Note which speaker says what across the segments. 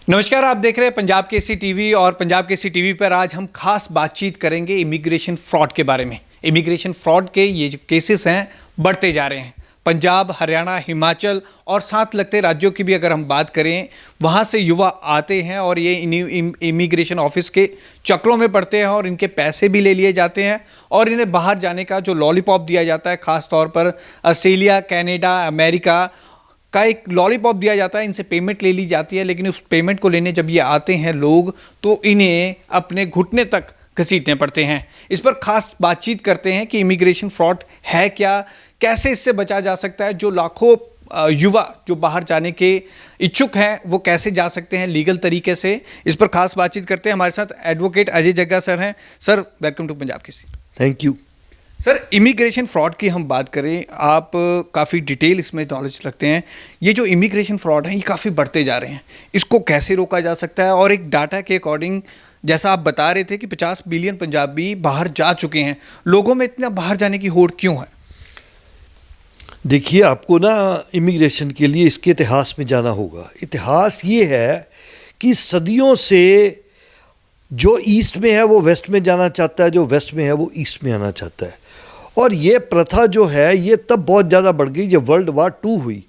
Speaker 1: नमस्कार, आप देख रहे हैं पंजाब केसरी टीवी और पंजाब केसरी टीवी पर आज हम खास बातचीत करेंगे इमिग्रेशन फ्रॉड के बारे में। इमिग्रेशन फ्रॉड के ये जो केसेस हैं बढ़ते जा रहे हैं। पंजाब, हरियाणा, हिमाचल और साथ लगते राज्यों की भी अगर हम बात करें, वहाँ से युवा आते हैं और ये इमिग्रेशन ऑफिस के चक्रों में पड़ते हैं और इनके पैसे भी ले लिए जाते हैं और इन्हें बाहर जाने का जो लॉलीपॉप दिया जाता है, ख़ास तौर पर ऑस्ट्रेलिया, कनाडा, अमेरिका का एक लॉलीपॉप दिया जाता है, इनसे पेमेंट ले ली जाती है। लेकिन उस पेमेंट को लेने जब ये आते हैं लोग, तो इन्हें अपने घुटने तक घसीटने पड़ते हैं। इस पर खास बातचीत करते हैं कि इमिग्रेशन फ्रॉड है क्या, कैसे इससे बचा जा सकता है, जो लाखों युवा जो बाहर जाने के इच्छुक हैं वो कैसे जा सकते हैं लीगल तरीके से। इस पर खास बातचीत करते हैं। हमारे साथ एडवोकेट अजय जग्गा सर हैं। Sir, welcome to Punjab Kesari.
Speaker 2: Thank you
Speaker 1: sir, immigration fraud की हम बात करें, आप काफ़ी डिटेल इसमें नॉलेज रखते हैं। ये जो इमिग्रेशन फ्रॉड है ये काफ़ी बढ़ते जा रहे हैं, इसको कैसे रोका जा सकता है? और एक डाटा के अकॉर्डिंग जैसा आप बता रहे थे कि 50 बिलियन पंजाबी बाहर जा चुके हैं, लोगों में इतना बाहर जाने की होड़ क्यों है?
Speaker 2: देखिए, आपको ना इमिग्रेशन के लिए इसके इतिहास में जाना होगा। इतिहास ये है कि सदियों से जो ईस्ट में है वो वेस्ट में जाना चाहता है, जो वेस्ट में है वो ईस्ट में आना चाहता है। और ये प्रथा जो है ये तब बहुत ज़्यादा बढ़ गई जब वर्ल्ड वार 2 हुई।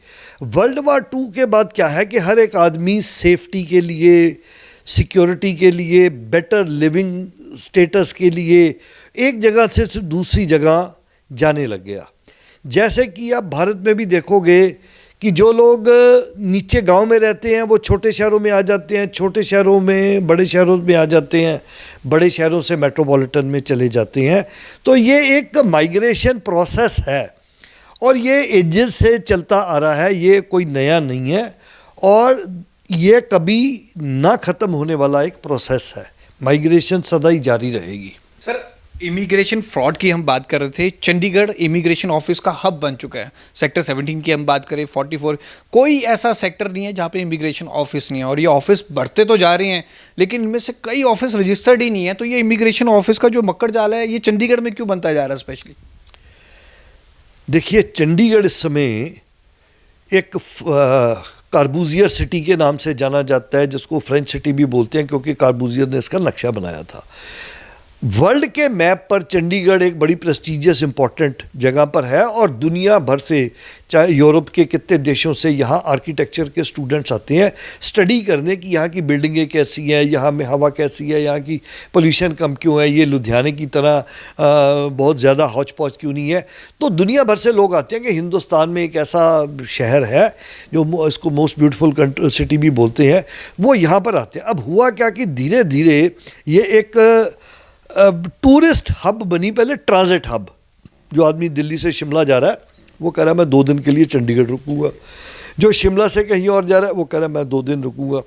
Speaker 2: वर्ल्ड वार 2 के बाद क्या है कि हर एक आदमी सेफ्टी के लिए, सिक्योरिटी के लिए, बेटर लिविंग स्टेटस के लिए एक जगह से दूसरी जगह जाने लग गया। जैसे कि आप भारत में भी देखोगे कि जो लोग नीचे गांव में रहते हैं वो छोटे शहरों में आ जाते हैं, छोटे शहरों में बड़े शहरों में आ जाते हैं, बड़े शहरों से मेट्रोपॉलिटन में चले जाते हैं। तो ये एक माइग्रेशन प्रोसेस है और ये एजेस से चलता आ रहा है, ये कोई नया नहीं है और ये कभी ना ख़त्म होने वाला एक प्रोसेस है। माइग्रेशन सदा ही जारी रहेगी।
Speaker 1: सर, इमिग्रेशन फ्रॉड की हम बात कर रहे थे। चंडीगढ़ इमिग्रेशन ऑफिस का हब बन चुका है। सेक्टर 17 की हम बात करें, 44, कोई ऐसा सेक्टर नहीं है जहाँ पे इमिग्रेशन ऑफिस नहीं है। और ये ऑफिस बढ़ते तो जा रहे हैं लेकिन इनमें से कई ऑफिस रजिस्टर्ड ही नहीं है। तो ये इमिग्रेशन ऑफिस का जो मक्कड़ जाल है ये चंडीगढ़ में क्यों बनता जा रहा है स्पेशली?
Speaker 2: देखिए, चंडीगढ़ इस समय एक कार्बूजियर सिटी के नाम से जाना जाता है, जिसको फ्रेंच सिटी भी बोलते हैं क्योंकि कार्बूजियर ने इसका नक्शा बनाया था। वर्ल्ड के मैप पर चंडीगढ़ एक बड़ी प्रेस्टीजियस इंपॉर्टेंट जगह पर है और दुनिया भर से, चाहे यूरोप के कितने देशों से यहाँ आर्किटेक्चर के स्टूडेंट्स आते हैं स्टडी करने की यहाँ की बिल्डिंगें कैसी हैं, यहाँ में हवा कैसी है, यहाँ की पोल्यूशन कम क्यों है, ये लुधियाने की तरह बहुत ज़्यादा हौच पौच क्यों नहीं है। तो दुनिया भर से लोग आते हैं कि हिंदुस्तान में एक ऐसा शहर है जो इसको मोस्ट ब्यूटीफुल सिटी भी बोलते हैं, वो यहाँ पर आते हैं। अब हुआ क्या कि धीरे धीरे ये एक टूरिस्ट हब बनी। पहले ट्रांजिट हब, जो आदमी दिल्ली से शिमला जा रहा है वो कह रहा है मैं 2 दिन के लिए चंडीगढ़ रुकूंगा, जो शिमला से कहीं और जा रहा है वो कह रहा है मैं 2 दिन रुकूंगा।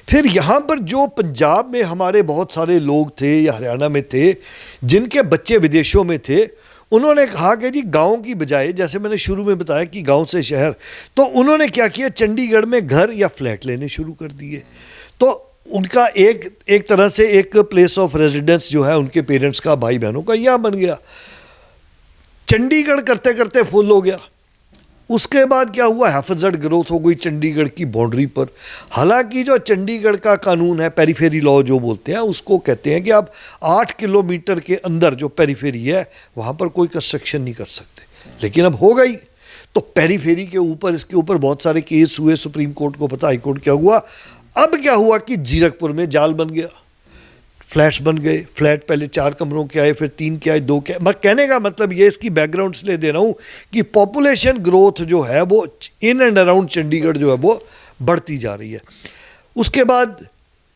Speaker 2: फिर यहाँ पर जो पंजाब में हमारे बहुत सारे लोग थे या हरियाणा में थे जिनके बच्चे विदेशों में थे, उन्होंने कहा कि जी गांव की बजाय, जैसे मैंने शुरू में बताया कि गांव से शहर, तो उन्होंने क्या किया, चंडीगढ़ में घर या फ्लैट लेने शुरू कर दिए। तो उनका एक तरह से एक प्लेस ऑफ रेजिडेंस जो है उनके पेरेंट्स का, भाई बहनों का, यहाँ बन गया। चंडीगढ़ करते करते फुल हो गया। उसके बाद क्या हुआ, हैफेज़ेड ग्रोथ हो गई चंडीगढ़ की बाउंड्री पर। हालांकि जो चंडीगढ़ का कानून है, पेरीफेरी लॉ जो बोलते हैं, उसको कहते हैं कि आप 8 किलोमीटर के अंदर जो पेरीफेरी है वहाँ पर कोई कंस्ट्रक्शन नहीं कर सकते। लेकिन अब हो गई तो पेरीफेरी के ऊपर, इसके ऊपर बहुत सारे केस हुए, सुप्रीम कोर्ट को पता, हाई कोर्ट क्या हुआ। अब क्या हुआ कि जीरकपुर में जाल बन गया, फ्लैट्स बन गए। फ्लैट पहले 4 कमरों के आए, फिर 3 के आए, 2 के आए। मैं कहने का मतलब ये, इसकी बैकग्राउंड इसलिए दे रहा हूँ कि पॉपुलेशन ग्रोथ जो है वो इन एंड अराउंड चंडीगढ़ जो है वो बढ़ती जा रही है। उसके बाद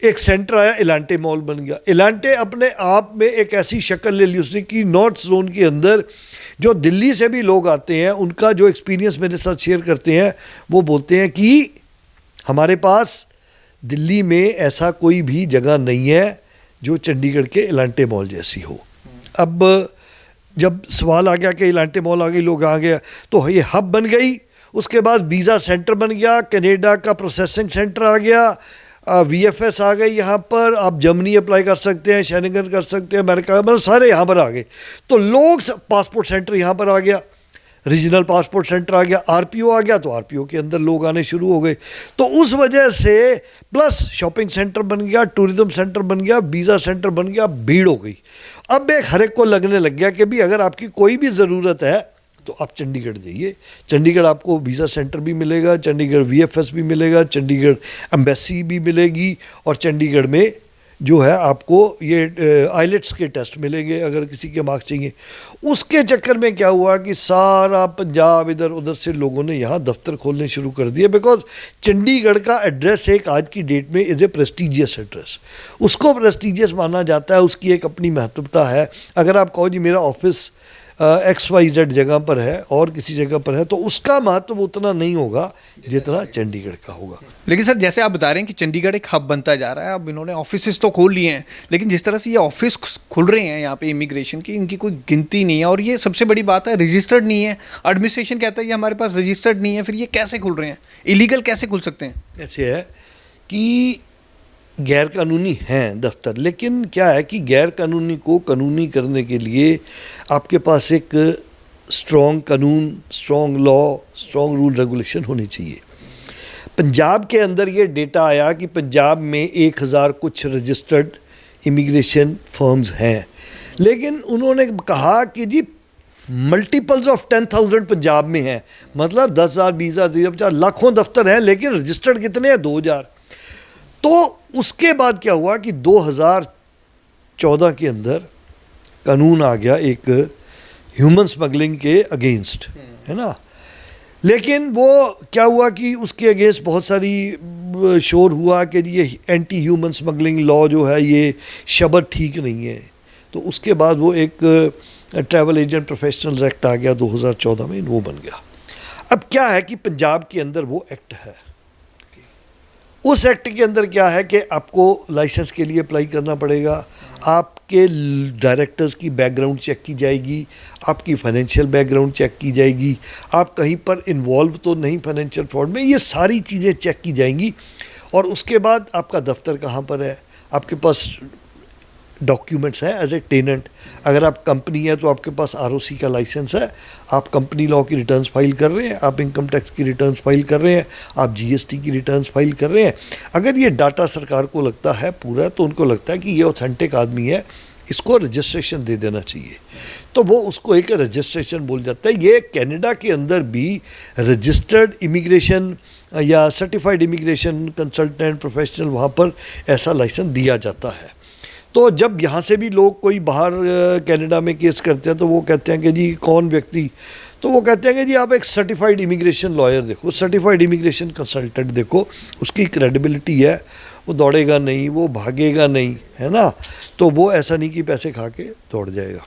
Speaker 2: एक सेंटर आया, इलांटे मॉल बन गया। इलांटे अपने आप में एक ऐसी शक्ल ले ली उसने कि नॉर्थ जोन के अंदर जो दिल्ली से भी लोग आते हैं, उनका जो एक्सपीरियंस मेरे साथ शेयर करते हैं, वो बोलते हैं कि हमारे पास दिल्ली में ऐसा कोई भी जगह नहीं है जो चंडीगढ़ के इलांटे मॉल जैसी हो। अब जब सवाल आ गया कि इलांटे मॉल आ गई, लोग आ गया, तो ये हब बन गई। उसके बाद वीज़ा सेंटर बन गया, कनाडा का प्रोसेसिंग सेंटर आ गया, VFS आ गई यहाँ पर, आप जर्मनी अप्लाई कर सकते हैं, शेंगन कर सकते हैं, अमेरिका, मतलब सारे यहाँ पर आ गए। तो लोग, पासपोर्ट सेंटर यहाँ पर आ गया, रीजनल पासपोर्ट सेंटर आ गया, आरपीओ आ गया, तो आरपीओ के अंदर लोग आने शुरू हो गए। तो उस वजह से प्लस शॉपिंग सेंटर बन गया, टूरिज्म सेंटर बन गया, वीज़ा सेंटर बन गया, भीड़ हो गई। अब एक हर एक को लगने लग गया कि भी अगर आपकी कोई भी ज़रूरत है तो आप चंडीगढ़ जाइए। चंडीगढ़ आपको वीज़ा सेंटर भी मिलेगा, चंडीगढ़ वीएफएस भी मिलेगा, चंडीगढ़ एम्बेसी भी मिलेगी, और चंडीगढ़ में जो है आपको ये आइलेट्स के टेस्ट मिलेंगे अगर किसी के मार्क्स चाहिए। उसके चक्कर में क्या हुआ कि सारा पंजाब इधर उधर से लोगों ने यहाँ दफ्तर खोलने शुरू कर दिए, बिकॉज चंडीगढ़ का एड्रेस एक आज की डेट में इज़ ए प्रेस्टिजियस एड्रेस। उसको प्रेस्टिजियस माना जाता है, उसकी एक अपनी महत्वता है। अगर आप कहो जी मेरा ऑफिस XYZ जगह पर है और किसी जगह पर है, तो उसका महत्व उतना नहीं होगा जितना चंडीगढ़ का होगा।
Speaker 1: लेकिन सर जैसे आप बता रहे हैं कि चंडीगढ़ एक हब बनता जा रहा है, अब इन्होंने ऑफिसेस तो खोल लिए हैं, लेकिन जिस तरह से ये ऑफिस खुल रहे हैं यहाँ पे इमिग्रेशन की, इनकी कोई गिनती नहीं है। और ये सबसे बड़ी बात है, रजिस्टर्ड नहीं है। एडमिनिस्ट्रेशन कहता है ये हमारे पास रजिस्टर्ड नहीं है, फिर ये कैसे खुल रहे हैं? इलीगल कैसे खुल सकते हैं?
Speaker 2: ऐसे है कि गैर कानूनी हैं दफ्तर, लेकिन क्या है कि गैर कानूनी को कानूनी करने के लिए आपके पास एक स्ट्रॉन्ग कानून, strong law, strong rule regulation होनी चाहिए। पंजाब के अंदर ये डेटा आया कि पंजाब में 1000 कुछ रजिस्टर्ड इमिग्रेशन फर्म्स हैं, लेकिन उन्होंने कहा कि जी मल्टीपल्स ऑफ 10,000 पंजाब में हैं, मतलब 10,000, 20,000, 30,000, लाखों दफ्तर हैं, लेकिन रजिस्टर्ड कितने हैं? 2,000। तो उसके बाद क्या हुआ कि 2014 के अंदर कानून आ गया एक ह्यूमन स्मगलिंग के अगेंस्ट, है ना। लेकिन वो क्या हुआ कि उसके अगेंस्ट बहुत सारी शोर हुआ कि ये एंटी ह्यूमन स्मगलिंग लॉ जो है ये शब्द ठीक नहीं है। तो उसके बाद वो एक ट्रैवल एजेंट प्रोफेशनल्स एक्ट आ गया 2014 में, वो बन गया। अब क्या है कि पंजाब के अंदर वो एक्ट है। उस एक्ट के अंदर क्या है कि आपको लाइसेंस के लिए अप्लाई करना पड़ेगा, आपके डायरेक्टर्स की बैकग्राउंड चेक की जाएगी, आपकी फाइनेंशियल बैकग्राउंड चेक की जाएगी, आप कहीं पर इन्वॉल्व तो नहीं फाइनेंशियल फ्रॉड में, ये सारी चीज़ें चेक की जाएंगी। और उसके बाद आपका दफ्तर कहाँ पर है, आपके पास डॉक्यूमेंट्स हैं एज ए टेनेंट। अगर आप कंपनी है तो आपके पास ROC का लाइसेंस है, आप कंपनी लॉ की रिटर्न्स फाइल कर रहे हैं, आप इनकम टैक्स की रिटर्न्स फाइल कर रहे हैं, आप GST की रिटर्न्स फाइल कर रहे हैं। अगर ये डाटा सरकार को लगता है पूरा, तो उनको लगता है कि ये ऑथेंटिक आदमी है, इसको रजिस्ट्रेशन दे देना चाहिए, तो वो उसको एक रजिस्ट्रेशन बोल जाता है। ये कनाडा के अंदर भी रजिस्टर्ड इमिग्रेशन या सर्टिफाइड इमिग्रेशन कंसल्टेंट प्रोफेशनल, वहाँ पर ऐसा लाइसेंस दिया जाता है। तो जब यहाँ से भी लोग कोई बाहर कनाडा में केस करते हैं तो वो कहते हैं कि जी कौन व्यक्ति, तो वो कहते हैं कि जी आप एक सर्टिफाइड इमिग्रेशन लॉयर देखो, सर्टिफाइड इमिग्रेशन कंसल्टेंट देखो, उसकी क्रेडिबिलिटी है, वो दौड़ेगा नहीं, वो भागेगा नहीं, है ना। तो वो ऐसा नहीं कि पैसे खा के दौड़ जाएगा।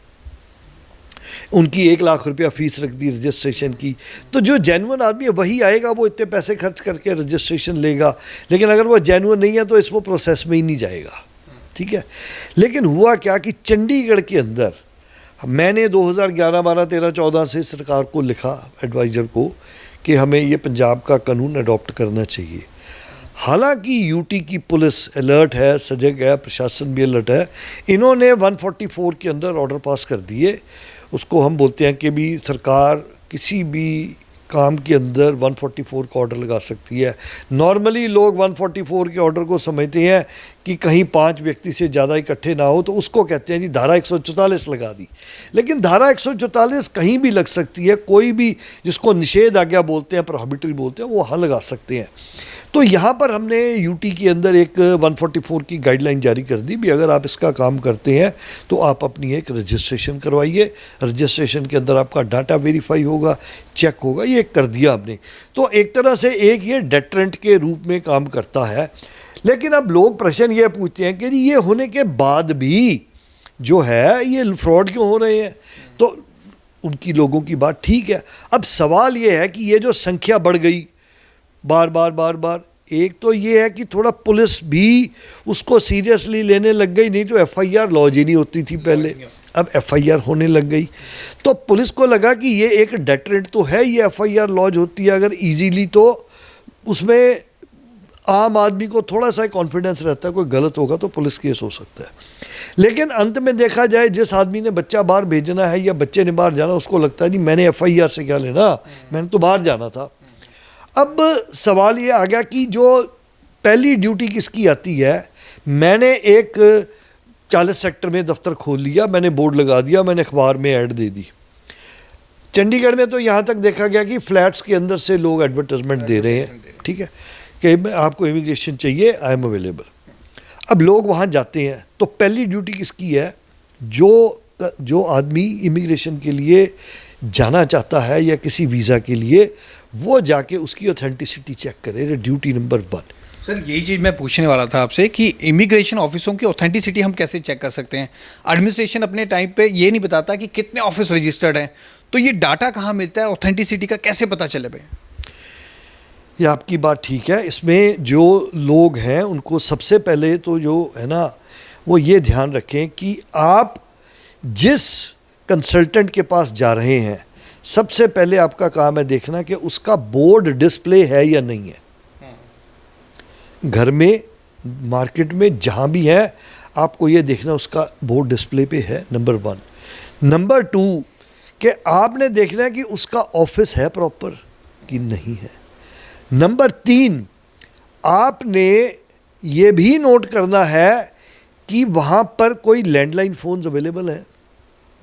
Speaker 2: उनकी 1 लाख रुपया फीस रख दी रजिस्ट्रेशन की, तो जो जेन्युइन आदमी है वही आएगा, वो इतने पैसे खर्च करके रजिस्ट्रेशन लेगा। लेकिन अगर वो जेन्युइन नहीं है तो इसको प्रोसेस में ही नहीं जाएगा, ठीक है। लेकिन हुआ क्या कि चंडीगढ़ के अंदर मैंने 2011, 12, 13, 14 से सरकार को लिखा, एडवाइज़र को, कि हमें ये पंजाब का कानून अडॉप्ट करना चाहिए। हालांकि यूटी की पुलिस अलर्ट है, सजग है, प्रशासन भी अलर्ट है। इन्होंने 144 के अंदर ऑर्डर पास कर दिए। उसको हम बोलते हैं कि भी सरकार किसी भी काम के अंदर 144 का ऑर्डर लगा सकती है। नॉर्मली लोग 144 के ऑर्डर को समझते हैं कि कहीं 5 व्यक्ति से ज़्यादा इकट्ठे ना हो, तो उसको कहते हैं जी धारा 144 लगा दी। लेकिन धारा 144 कहीं भी लग सकती है, कोई भी जिसको निषेध आज्ञा बोलते हैं, प्रोहिबिटरी बोलते हैं, वो वहाँ लगा सकते हैं। तो यहाँ पर हमने यूटी के अंदर एक 144 की गाइडलाइन जारी कर दी भी, अगर आप इसका काम करते हैं तो आप अपनी एक रजिस्ट्रेशन करवाइए। रजिस्ट्रेशन के अंदर आपका डाटा वेरीफाई होगा, चेक होगा, ये कर दिया आपने। तो एक तरह से एक ये डेटरेंट के रूप में काम करता है। लेकिन अब लोग प्रश्न ये पूछते हैं कि ये होने के बाद भी जो है ये फ्रॉड क्यों हो रहे हैं। तो उनकी लोगों की बात ठीक है। अब सवाल ये है कि ये जो संख्या बढ़ गई बार बार, एक तो ये है कि थोड़ा पुलिस भी उसको सीरियसली लेने लग गई, नहीं तो FIR लॉन्च ही नहीं होती थी पहले, अब FIR होने लग गई। तो पुलिस को लगा कि ये एक डेटरेंट तो है, ये FIR लॉन्च होती है अगर इजीली, तो उसमें आम आदमी को थोड़ा सा कॉन्फिडेंस रहता है कोई गलत होगा तो पुलिस केस हो सकता है, लेकिन अंत में देखा जाए जिस आदमी ने बच्चा बाहर भेजना है या बच्चे ने बाहर जाना, उसको लगता है जी मैंने FIR से क्या लेना, मैंने तो बाहर जाना था। अब सवाल ये आ गया कि जो पहली ड्यूटी किसकी आती है। मैंने एक 40 सेक्टर में दफ्तर खोल लिया, मैंने बोर्ड लगा दिया, मैंने अखबार में ऐड दे दी। चंडीगढ़ में तो यहाँ तक देखा गया कि फ्लैट्स के अंदर से लोग एडवर्टाइजमेंट दे रहे हैं, ठीक है, कि आपको इमिग्रेशन चाहिए, आई एम अवेलेबल। अब लोग वहाँ जाते हैं तो पहली ड्यूटी किसकी है, जो आदमी इमिग्रेशन के लिए जाना चाहता है या किसी वीज़ा के लिए, वो जाके उसकी ऑथेंटिसिटी चेक करे, ड्यूटी नंबर 1।
Speaker 1: सर यही चीज़ मैं पूछने वाला था आपसे कि इमिग्रेशन ऑफिसों की ऑथेंटिसिटी हम कैसे चेक कर सकते हैं। एडमिनिस्ट्रेशन अपने टाइम पे ये नहीं बताता कि कितने ऑफिस रजिस्टर्ड हैं, तो ये डाटा कहाँ मिलता है, ऑथेंटिसिटी का कैसे पता चले भाई?
Speaker 2: ये आपकी बात ठीक है। इसमें जो लोग हैं उनको सबसे पहले तो जो है ना वो ये ध्यान रखें कि आप जिस कंसल्टेंट के पास जा रहे हैं, सबसे पहले आपका काम है देखना कि उसका बोर्ड डिस्प्ले है या नहीं है। घर में, मार्केट में, जहाँ भी है, आपको ये देखना उसका बोर्ड डिस्प्ले पे है, नंबर 1। नंबर 2 कि आपने देखना है कि उसका ऑफिस है प्रॉपर कि नहीं है। नंबर 3 आपने ये भी नोट करना है कि वहाँ पर कोई लैंडलाइन फ़ोन्स अवेलेबल हैं,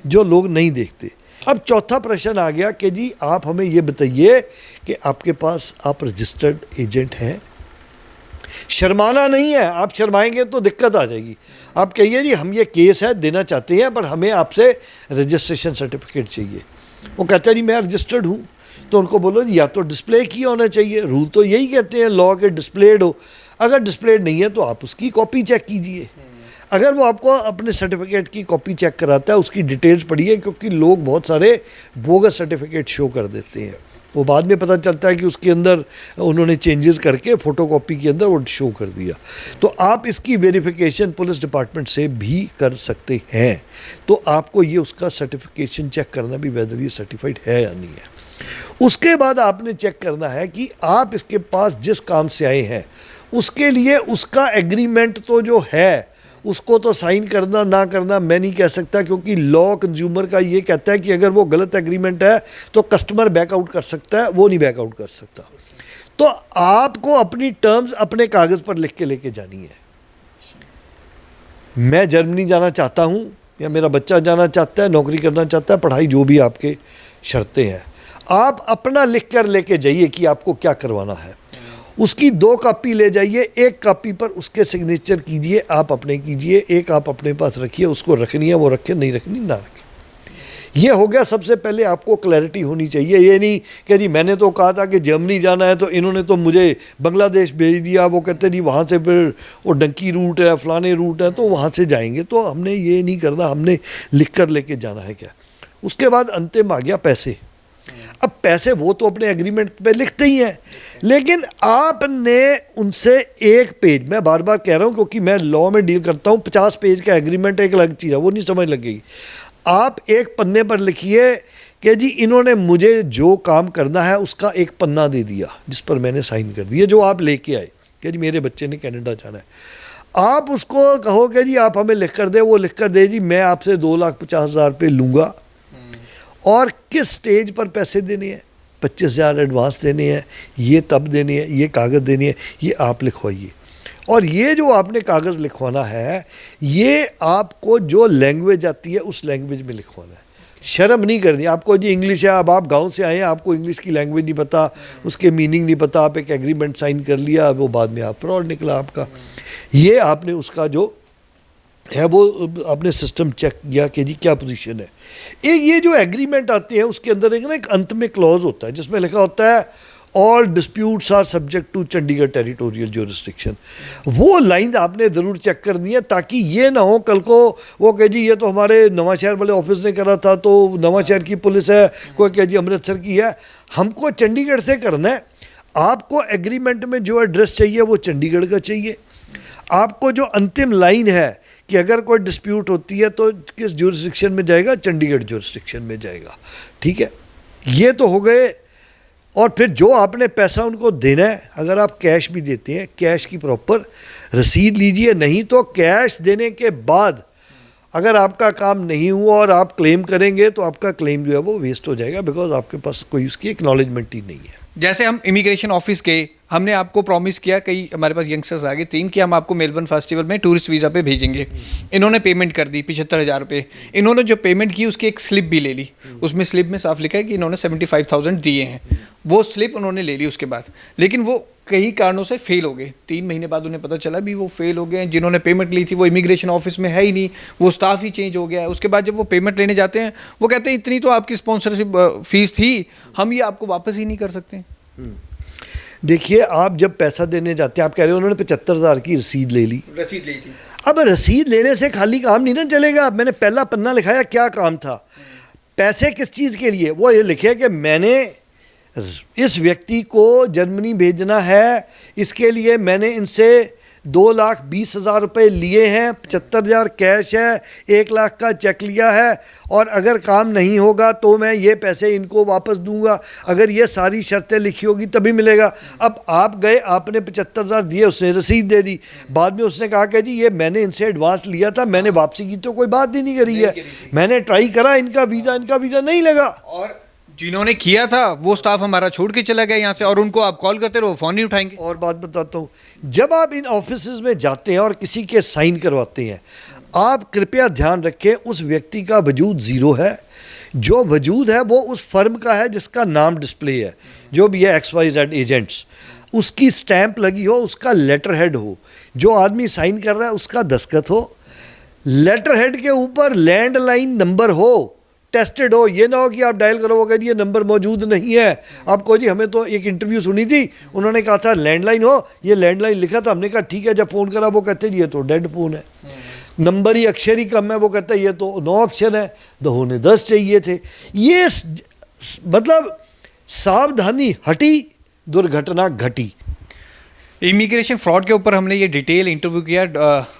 Speaker 2: जो लोग नहीं देखते। अब चौथा प्रश्न आ गया कि जी आप हमें ये बताइए कि आपके पास आप रजिस्टर्ड एजेंट हैं। शर्माना नहीं है, आप शर्माएंगे तो दिक्कत आ जाएगी। आप कहिए जी हम ये केस है देना चाहते हैं पर हमें आपसे रजिस्ट्रेशन सर्टिफिकेट चाहिए। वो कहता है जी मैं रजिस्टर्ड हूँ, तो उनको बोलो या तो डिस्प्ले किया होना चाहिए, रूल तो यही कहते हैं लॉ के डिस्प्लेड हो। अगर डिस्प्लेड नहीं है तो आप उसकी कॉपी चेक कीजिए। अगर वो आपको अपने सर्टिफिकेट की कॉपी चेक कराता है, उसकी डिटेल्स पढ़िए, क्योंकि लोग बहुत सारे बोगस सर्टिफिकेट शो कर देते हैं। वो बाद में पता चलता है कि उसके अंदर उन्होंने चेंजेस करके फ़ोटोकॉपी के अंदर वो शो कर दिया। तो आप इसकी वेरिफिकेशन पुलिस डिपार्टमेंट से भी कर सकते हैं। तो आपको ये उसका सर्टिफिकेशन चेक करना भी वेदर ये सर्टिफाइड है या नहीं है। उसके बाद आपने चेक करना है कि आप इसके पास जिस काम से आए हैं उसके लिए उसका एग्रीमेंट तो जो है उसको तो साइन करना ना करना मैं नहीं कह सकता, क्योंकि लॉ कंज्यूमर का ये कहता है कि अगर वो गलत एग्रीमेंट है तो कस्टमर बैकआउट कर सकता है, वो नहीं बैकआउट कर सकता। तो आपको अपनी टर्म्स अपने कागज़ पर लिख के लेके जानी है। मैं जर्मनी जाना चाहता हूँ या मेरा बच्चा जाना चाहता है, नौकरी करना चाहता है, पढ़ाई जो भी आपके शर्तें हैं, आप अपना लिख कर लेके जाइए कि आपको क्या करवाना है। उसकी 2 कॉपी ले जाइए, 1 कॉपी पर उसके सिग्नेचर कीजिए, आप अपने कीजिए, 1 आप अपने पास रखिए। उसको रखनी है वो रखे, नहीं रखनी ना रखे। ये हो गया। सबसे पहले आपको क्लैरिटी होनी चाहिए। ये नहीं कि जी मैंने तो कहा था कि जर्मनी जाना है तो इन्होंने तो मुझे बांग्लादेश भेज दिया, वो कहते जी वहाँ से फिर वो डंकी रूट है, फलाने रूट है, तो वहाँ से जाएंगे। तो हमने ये नहीं करना, हमने लिख कर लेके जाना है क्या। उसके बाद अंतिम आ गया पैसे। अब पैसे वो तो अपने एग्रीमेंट पे लिखते ही हैं, लेकिन आपने उनसे 1 पेज, मैं बार बार कह रहा हूँ क्योंकि मैं लॉ में डील करता हूँ, 50 पेज का एग्रीमेंट एक अलग चीज़ है, वो नहीं समझ लगेगी। आप 1 पन्ने पर लिखिए कि जी इन्होंने मुझे जो काम करना है उसका 1 पन्ना दे दिया जिस पर मैंने साइन कर दिया, जो आप लेके आए कि जी मेरे बच्चे ने कनाडा जाना है। आप उसको कहोगे जी आप हमें लिख कर दे, वो लिख कर दे जी मैं आपसे 2,50,000 रुपये लूँगा और किस स्टेज पर पैसे देने हैं, 25,000 एडवांस देने हैं, ये तब देने हैं, ये कागज़ देने हैं, ये आप लिखवाइए। और ये जो आपने कागज़ लिखवाना है ये आपको जो लैंग्वेज आती है उस लैंग्वेज में लिखवाना है। शर्म नहीं करनी आपको जी इंग्लिश है, अब आप गांव से आए हैं, आपको इंग्लिश की लैंग्वेज नहीं पता, उसके मीनिंग नहीं पता, आप एक एग्रीमेंट साइन कर लिया, वो बाद में आप फ्रॉड निकला आपका। ये आपने उसका जो है वो आपने सिस्टम चेक किया कि जी क्या पोजीशन है। एक ये जो एग्रीमेंट आते हैं उसके अंदर एक अंत में क्लॉज होता है जिसमें लिखा होता है all disputes are subject to Chandigarh territorial jurisdiction. वो लाइन आपने ज़रूर चेक करनी है ताकि ये ना हो कल को वो कहे जी ये तो हमारे नवांशहर वाले ऑफिस ने करा था तो नवांशहर की पुलिस है, कोई कहे जी अमृतसर की है। हमको चंडीगढ़ से करना है। आपको एग्रीमेंट में जो एड्रेस चाहिए वो चंडीगढ़ का चाहिए। आपको जो अंतिम लाइन है कि अगर कोई डिस्प्यूट होती है तो किस ज्यूरिसडिक्शन में जाएगा, चंडीगढ़ ज्यूरिसडिक्शन में जाएगा। ठीक है, ये तो हो गए और फिर जो आपने पैसा उनको देना है, अगर आप कैश भी देते हैं, कैश की प्रॉपर रसीद लीजिए, नहीं तो कैश देने के बाद अगर आपका काम नहीं हुआ और आप क्लेम करेंगे तो आपका क्लेम जो है वो वेस्ट हो जाएगा, बिकॉज आपके पास कोई उसकी एक्नॉलेजमेंट ही नहीं है।
Speaker 1: जैसे हम इमिग्रेशन ऑफिस गए, हमने आपको प्रॉमिस किया, कई हमारे पास यंगस्टर्स आ गए 3 कि हम आपको मेलबर्न फेस्टिवल में टूरिस्ट वीज़ा पे भेजेंगे। इन्होंने पेमेंट कर दी 75,000 रुपये। इन्होंने जो पेमेंट की उसकी एक स्लिप भी ले ली, उसमें स्लिप में साफ लिखा है कि इन्होंने 75,000 दिए हैं। वो स्लिप उन्होंने ले ली उसके बाद, लेकिन वो कई कारणों से फेल हो गए। 3 महीने बाद उन्हें पता चला भी वो फेल हो गए हैं। जिन्होंने पेमेंट ली थी वो इमिग्रेशन ऑफिस में है ही नहीं, वो स्टाफ ही चेंज हो गया है। उसके बाद जब वो पेमेंट लेने जाते हैं वो कहते हैं इतनी तो आपकी स्पॉन्सरशिप फीस थी, हम ये आपको वापस ही नहीं कर सकते।
Speaker 2: देखिए, आप जब पैसा देने जाते हैं, आप कह रहे हो उन्होंने 75,000 की रसीद ले ली।
Speaker 1: रसीद ली थी।
Speaker 2: अब रसीद लेने से खाली काम नहीं ना चलेगा। मैंने पहला पन्ना लिखाया, क्या काम था, पैसे किस चीज़ के लिए, वो ये लिखे कि मैंने इस व्यक्ति को जर्मनी भेजना है, इसके लिए मैंने इनसे 2,20,000 रुपये लिए हैं, 75,000 कैश है, 1 लाख का चेक लिया है, और अगर काम नहीं होगा तो मैं ये पैसे इनको वापस दूंगा। अगर ये सारी शर्तें लिखी होगी तभी मिलेगा। अब आप गए, आपने 75,000 दिए, उसने रसीद दे दी, बाद में उसने कहा कि जी ये मैंने इनसे एडवांस लिया था, मैंने वापसी की तो कोई बात ही नहीं करी है, मैंने ट्राई करा, इनका वीज़ा नहीं लगा।
Speaker 1: और जिन्होंने किया था वो स्टाफ हमारा छोड़ के चला गया यहाँ से, और उनको आप कॉल करते रहो, फ़ोन नहीं उठाएंगे।
Speaker 2: और बात बताता हूँ, जब आप इन ऑफिसेज में जाते हैं और किसी के साइन करवाते हैं, आप कृपया ध्यान रखें उस व्यक्ति का वजूद ज़ीरो है। जो वजूद है वो उस फर्म का है जिसका नाम डिस्प्ले है, जो भी है XYZ एजेंट्स, उसकी स्टैंप लगी हो, उसका लेटर हेड हो, जो आदमी साइन कर रहा है उसका दस्तखत हो, लेटर हेड के ऊपर लैंडलाइन नंबर हो, टेस्टेड हो। ये ना हो कि आप डायल करो वो कह ये नंबर मौजूद नहीं है। आपको जी हमें तो एक इंटरव्यू सुनी थी, उन्होंने कहा था लैंडलाइन हो, ये लैंडलाइन लिखा था, हमने कहा ठीक है। जब फ़ोन करा वो कहते ये तो डेड फ़ोन है, नंबर ही अक्षर ही कम है, वो कहता है ये तो 9 अक्षर है, होने 10 चाहिए थे। ये मतलब सावधानी हटी, दुर्घटना घटी।
Speaker 1: इमिग्रेशन फ्रॉड के ऊपर हमने ये डिटेल इंटरव्यू किया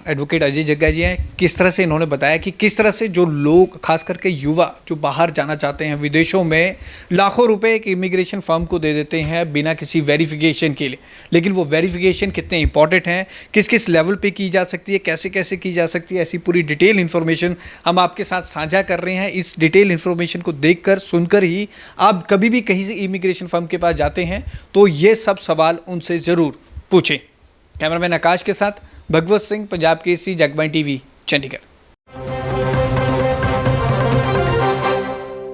Speaker 1: एडवोकेट अजय जग्गा जी हैं। किस तरह से इन्होंने बताया कि किस तरह से जो लोग, खास करके युवा जो बाहर जाना चाहते हैं विदेशों में, लाखों रुपए एक इमिग्रेशन फर्म को दे देते हैं बिना किसी वेरिफिकेशन के लिए। लेकिन वो वेरिफिकेशन कितने इंपॉर्टेंट हैं, किस किस लेवल पे की जा सकती है, कैसे कैसे की जा सकती है, ऐसी पूरी डिटेल इन्फॉर्मेशन हम आपके साथ साझा कर रहे हैं। इस डिटेल इन्फॉर्मेशन को देखकर सुनकर ही आप कभी भी कहीं से इमिग्रेशन फर्म के पास जाते हैं तो ये सब सवाल उनसे ज़रूर पूछें। कैमरामैन आकाश के साथ भगवत सिंह, पंजाब केसरी, जगबानी टीवी, चंडीगढ़।